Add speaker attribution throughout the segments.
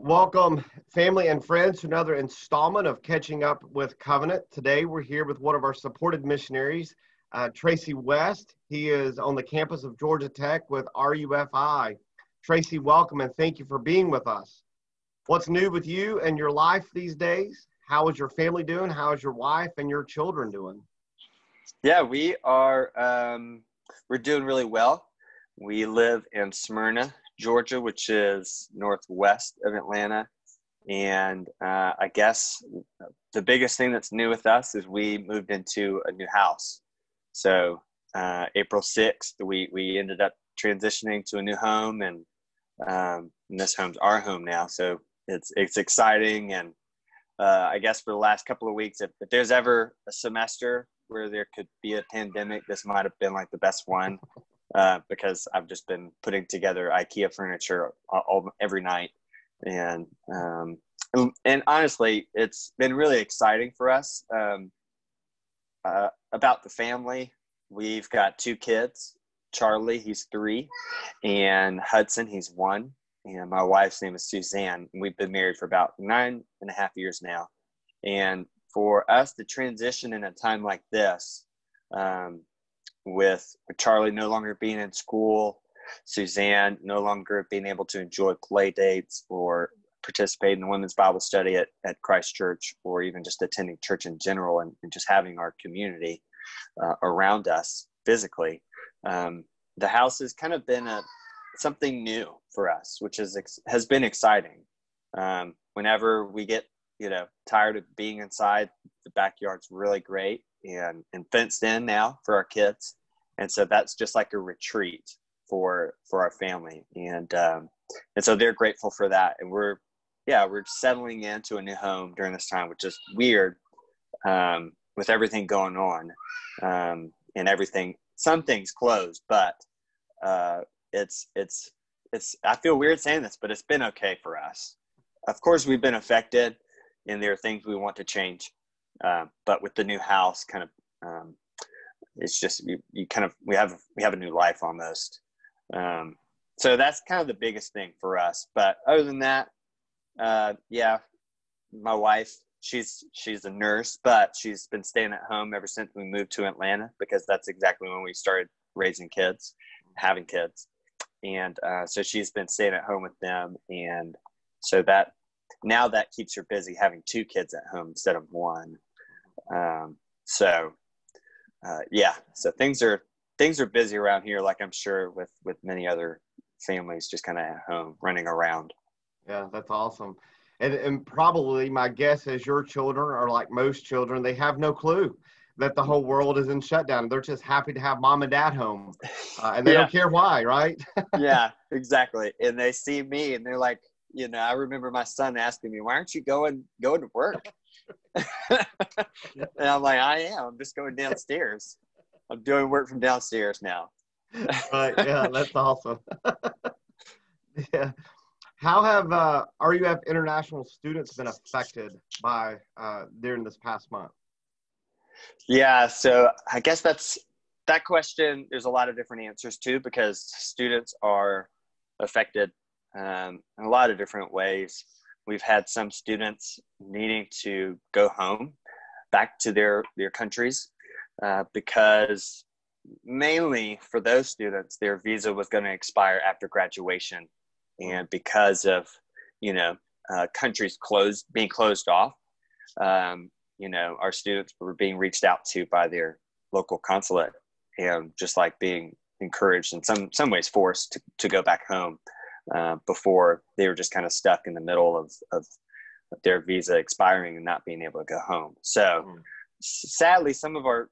Speaker 1: Welcome, family and friends, to another installment of Catching Up with Covenant. Today, we're here with one of our supported missionaries, Tracey West. He is on the campus of Georgia Tech with RUFI. Tracey, welcome, and thank you for being with us. What's new with you and your life these days? How is your family doing? How is your wife and your children doing?
Speaker 2: Yeah, we are, we're doing really well. We live in Smyrna, Georgia, which is northwest of Atlanta. And I guess the biggest thing that's new with us is we moved into a new house. So April 6th, we ended up transitioning to a new home, and this home's our home now. So it's exciting. And I guess for the last couple of weeks, if there's ever a semester where there could be a pandemic, this might have been like the best one. Because I've just been putting together IKEA furniture every night, and honestly, it's been really exciting for us. About the family, we've got two kids. Charlie, he's 3, and Hudson, he's 1. And my wife's name is Suzanne. We've been married for about 9.5 years now. And for us to transition in a time like this, with Charlie no longer being in school, Suzanne no longer being able to enjoy play dates or participate in the women's Bible study at Christ Church, or even just attending church in general, and just having our community around us physically. The house has kind of been something new for us, which has been exciting. Whenever we get tired of being inside, the backyard's really great and fenced in now for our kids. And so that's just like a retreat for our family. And so they're grateful for that. And we're settling into a new home during this time, which is weird, with everything going on, and everything, some things closed, but it's I feel weird saying this, but it's been okay for us. Of course, we've been affected, and there are things we want to change. But with the new house, kind of, it's just we have a new life almost. So that's kind of the biggest thing for us. But other than that, my wife, she's a nurse, but she's been staying at home ever since we moved to Atlanta, because that's exactly when we started raising kids, having kids, and so she's been staying at home with them, and so that keeps her busy, having 2 kids at home instead of 1. So things are busy around here, like I'm sure with many other families, just kind of at home running around.
Speaker 1: Yeah, that's awesome. And probably my guess is your children are like most children. They have no clue that the whole world is in shutdown. They're just happy to have mom and dad home, and they don't care why, right?
Speaker 2: Yeah, exactly. And they see me and they're like, I remember my son asking me, "Why aren't you going to work?" And I'm like, "I am. I'm just going downstairs. I'm doing work from downstairs now."
Speaker 1: Right. Yeah, that's awesome. Yeah. How have RUF international students been affected by during this past month?
Speaker 2: Yeah, so I guess that question, there's a lot of different answers to, because students are affected in a lot of different ways. We've had some students needing to go home, back to their countries, because mainly for those students, their visa was going to expire after graduation. And because of, countries being closed off, our students were being reached out to by their local consulate, and just like being encouraged, in some ways forced to go back home, before they were just kind of stuck in the middle of their visa expiring and not being able to go home. So sadly, some of our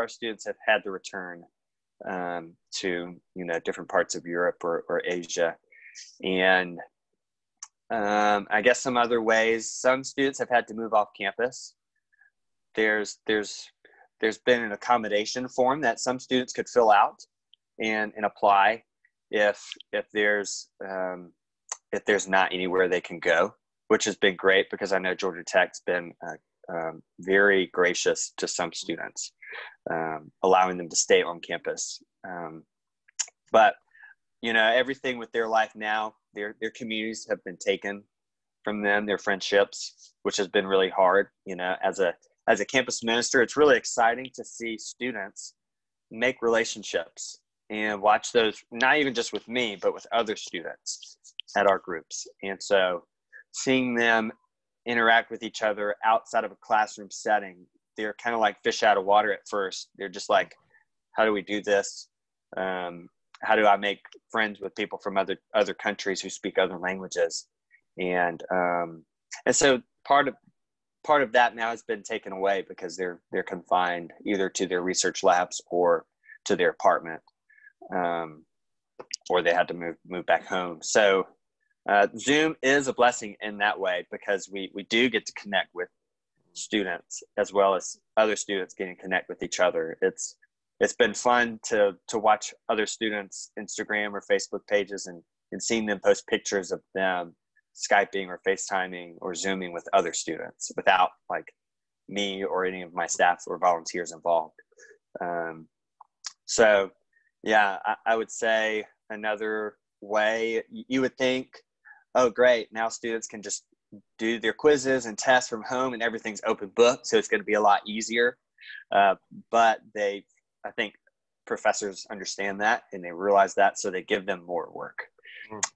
Speaker 2: students have had to return to different parts of Europe or Asia. And I guess some other ways, some students have had to move off campus. There's been an accommodation form that some students could fill out and apply if there's not anywhere they can go, which has been great, because I know Georgia Tech's been very gracious to some students, allowing them to stay on campus. But everything with their life now, their communities have been taken. from them, their friendships, which has been really hard. As a campus minister, it's really exciting to see students make relationships and watch those, not even just with me, but with other students at our groups. And so seeing them interact with each other outside of a classroom setting, they're kind of like fish out of water at first. They're just like, how do we do this? How do I make friends with people from other countries who speak other languages? And so part of that now has been taken away because they're confined either to their research labs or to their apartment, or they had to move back home. So Zoom is a blessing in that way because we do get to connect with students as well as other students getting to connect with each other. It's been fun to watch other students' Instagram or Facebook pages and seeing them post pictures of them Skyping or FaceTiming or Zooming with other students without like me or any of my staff or volunteers involved. So yeah, I would say another way you would think, oh great, now students can just do their quizzes and tests from home and everything's open book, so it's going to be a lot easier. But I think professors understand that and they realize that, so they give them more work.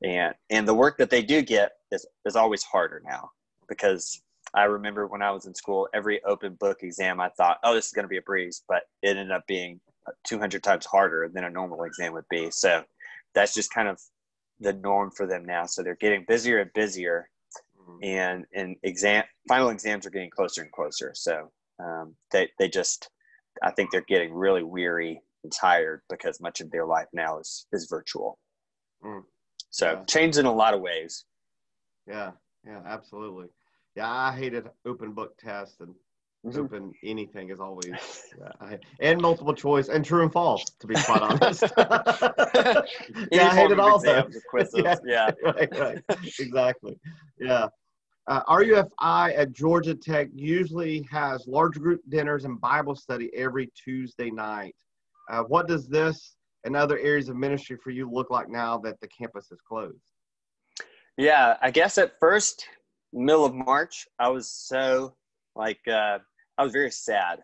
Speaker 2: And the work that they do get is always harder now, because I remember when I was in school, every open book exam, I thought, oh, this is going to be a breeze, but it ended up being 200 times harder than a normal exam would be. So that's just kind of the norm for them now. So they're getting busier and busier, and final exams are getting closer and closer. So they just, I think they're getting really weary and tired because much of their life now is virtual. So changed in a lot of ways.
Speaker 1: Yeah, absolutely. Yeah, I hated open book tests and open anything as always. And multiple choice and true and false, to be quite honest. I hated all those.
Speaker 2: Yeah.
Speaker 1: Right. Exactly. Yeah. RUFI at Georgia Tech usually has large group dinners and Bible study every Tuesday night. What does this and other areas of ministry for you look like now that the campus is closed?
Speaker 2: Yeah, I guess at first, middle of March, I was so I was very sad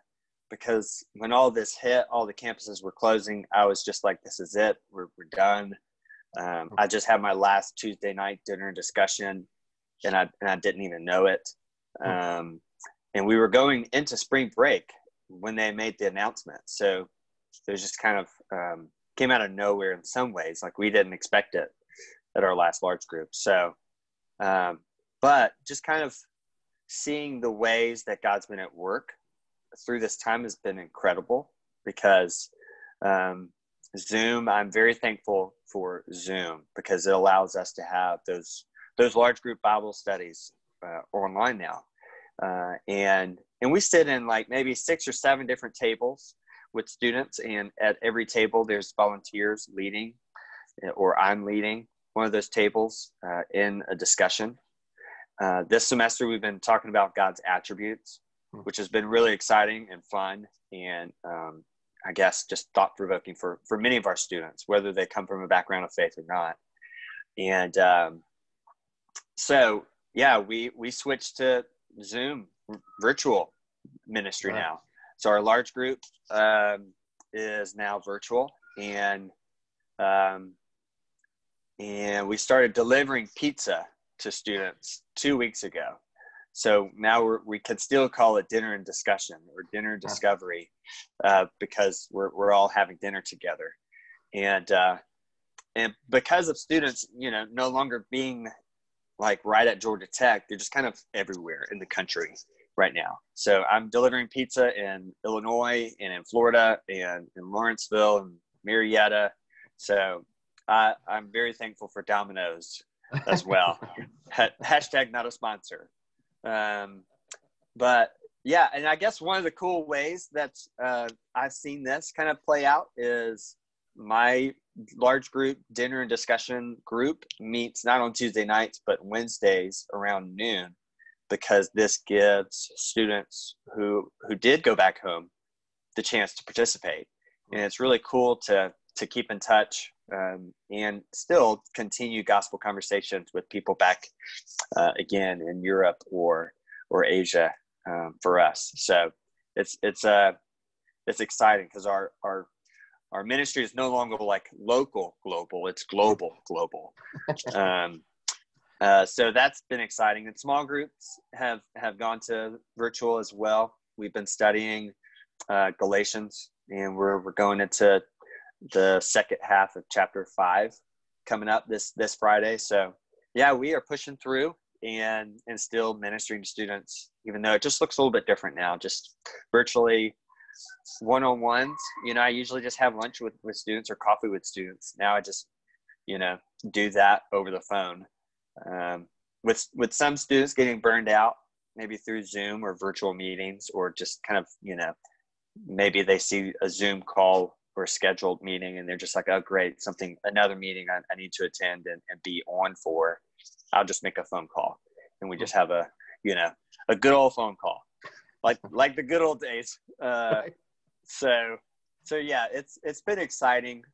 Speaker 2: because when all this hit, all the campuses were closing. I was just like, this is it. We're done. I just had my last Tuesday night dinner discussion, and I didn't even know it. And we were going into spring break when they made the announcement. So it was just kind of came out of nowhere in some ways. Like we didn't expect it at our last large group. So, but just kind of seeing the ways that God's been at work through this time has been incredible, because Zoom, I'm very thankful for Zoom because it allows us to have those large group Bible studies online now. And we sit in like maybe 6 or 7 different tables with students, and at every table there's volunteers leading, or I'm leading one of those tables in a discussion. This semester we've been talking about God's attributes, which has been really exciting and fun, and I guess just thought-provoking for many of our students, whether they come from a background of faith or not. And so yeah, we switched to Zoom virtual ministry now. So our large group is now virtual, and we started delivering pizza to students 2 weeks ago. So now we can still call it dinner and discussion or dinner and discovery, because we're all having dinner together, and because of students, no longer being like right at Georgia Tech, they're just kind of everywhere in the country right now. So I'm delivering pizza in Illinois and in Florida and in Lawrenceville and Marietta. So I'm very thankful for Domino's as well. Hashtag not a sponsor. But yeah, and I guess one of the cool ways that I've seen this kind of play out is my large group dinner and discussion group meets not on Tuesday nights, but Wednesdays around noon, because this gives students who did go back home the chance to participate. And it's really cool to to keep in touch and still continue gospel conversations with people back again in Europe or Asia for us. So it's exciting because our ministry is no longer like local global, it's global. So that's been exciting. And small groups have gone to virtual as well. We've been studying Galatians, and we're going into the second half of chapter 5 coming up this Friday. So yeah, we are pushing through and still ministering to students, even though it just looks a little bit different now, just virtually one-on-ones. I usually just have lunch with students or coffee with students. Now I just, do that over the phone. With some students getting burned out, maybe through Zoom or virtual meetings, or just kind of, maybe they see a Zoom call or a scheduled meeting and they're just like, oh, great, another meeting I need to attend and be on for. I'll just make a phone call and we just have a good old phone call, like the good old days.
Speaker 1: Right.
Speaker 2: So yeah, it's been exciting,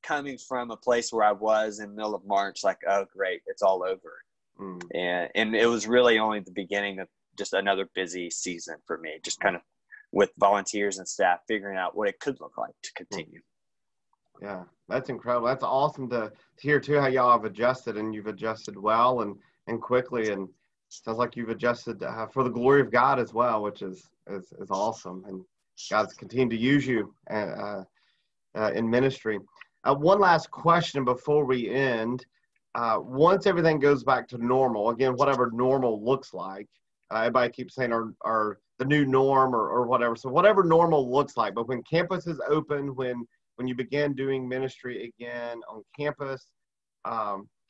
Speaker 2: coming from a place where I was in the middle of March, like, oh, great, it's all over. And it was really only the beginning of just another busy season for me, just kind of with volunteers and staff figuring out what it could look like to continue.
Speaker 1: Yeah, that's incredible. That's awesome to hear too, how y'all have adjusted, and you've adjusted well and quickly, and sounds like you've adjusted for the glory of God as well, which is awesome. And God's continued to use you in ministry. One last question before we end. Once everything goes back to normal, again, whatever normal looks like, everybody keeps saying the new norm or whatever. So whatever normal looks like, but when campus is open, when you begin doing ministry again on campus,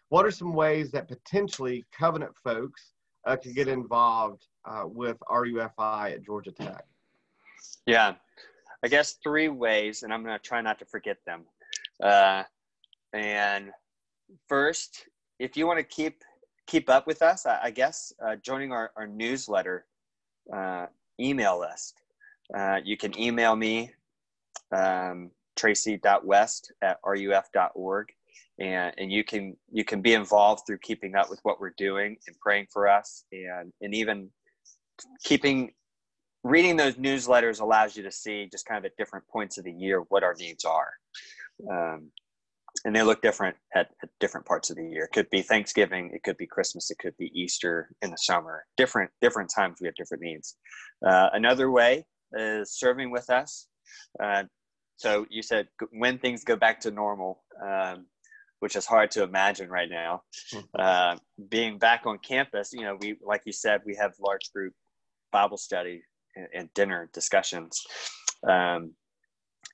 Speaker 1: what are some ways that potentially Covenant folks could get involved with RUFI at Georgia Tech?
Speaker 2: Yeah, I guess 3 ways, and I'm going to try not to forget them. And first, if you want to keep up with us, I guess joining our newsletter email list. You can email me, tracy.west@ruf.org, and you can be involved through keeping up with what we're doing and praying for us, and even reading those newsletters allows you to see just kind of at different points of the year what our needs are. And they look different at different parts of the year. It could be Thanksgiving, it could be Christmas, it could be Easter in the summer. Different times we have different needs. Another way is serving with us. So you said when things go back to normal, which is hard to imagine right now. Being back on campus, we, like you said, we have large group Bible study and dinner discussions. And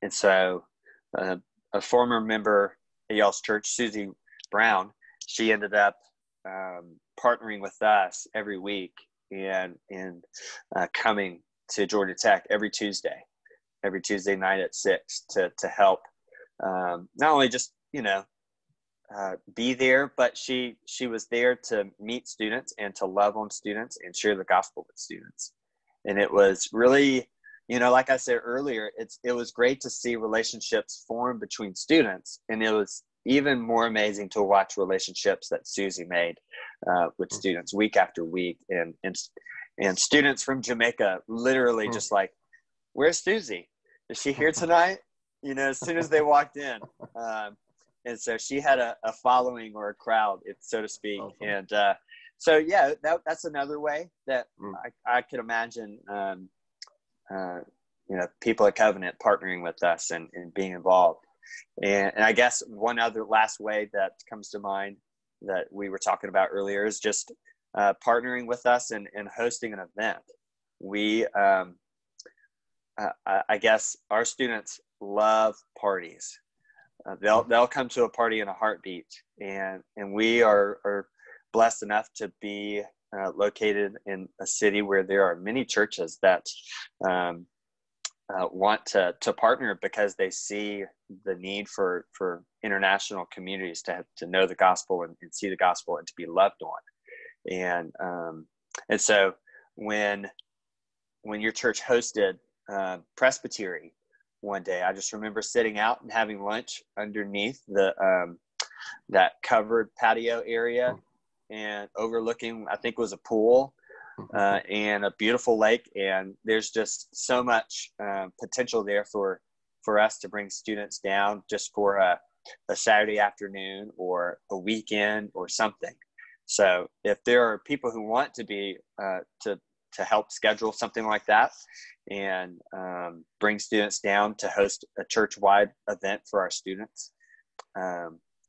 Speaker 2: so a former member at y'all's church, Susie Brown, she ended up partnering with us every week and coming to Georgia Tech every Tuesday night at 6 to help not only just be there, but she was there to meet students and to love on students and share the gospel with students. And it was really, like I said earlier, it was great to see relationships form between students, and it was even more amazing to watch relationships that Susie made with students week after week, and students from Jamaica literally just like, "Where's Susie? Is she here tonight?" As soon as they walked in, and so she had a following or a crowd, so to speak. Awesome. And so yeah, that's another way that I could imagine. People at Covenant partnering with us and being involved. And I guess one other last way that comes to mind that we were talking about earlier is just partnering with us and hosting an event. We, I guess our students love parties. They'll come to a party in a heartbeat, and we are blessed enough to be located in a city where there are many churches that want to partner because they see the need for international communities to know the gospel and see the gospel and to be loved on. And so when your church hosted Presbytery, one day. I just remember sitting out and having lunch underneath the that covered patio area and overlooking, I think it was a pool and a beautiful lake. And there's just so much potential there for us to bring students down just for a Saturday afternoon or a weekend or something. So if there are people who want to be to help schedule something like that and bring students down to host a church-wide event for our students,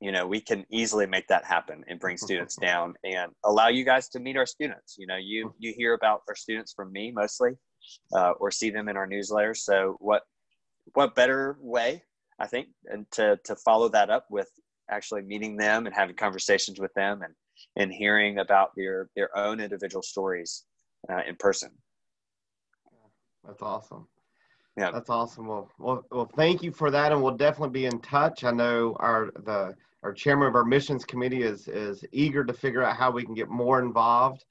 Speaker 2: you know, we can easily make that happen and bring students down and allow you guys to meet our students. You know, you hear about our students from me mostly, or see them in our newsletters. So what better way, I think, and to follow that up with actually meeting them and having conversations with them and hearing about their own individual stories in person.
Speaker 1: That's awesome.
Speaker 2: Yeah,
Speaker 1: that's awesome. Well, thank you for that, and we'll definitely be in touch. I know our chairman of our missions committee is eager to figure out how we can get more involved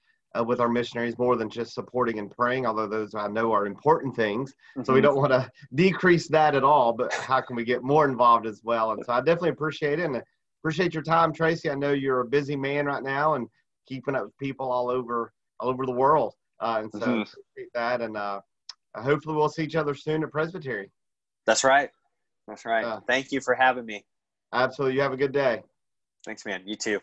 Speaker 1: with our missionaries, more than just supporting and praying, although those I know are important things. So we don't want to decrease that at all, but how can we get more involved as well? And so I definitely appreciate it, and appreciate your time, Tracey. I know you're a busy man right now and keeping up with people all over the world. And so appreciate that. And hopefully we'll see each other soon at Presbytery.
Speaker 2: That's right. Thank you for having me.
Speaker 1: Absolutely. You have a good day.
Speaker 2: Thanks, man. You too.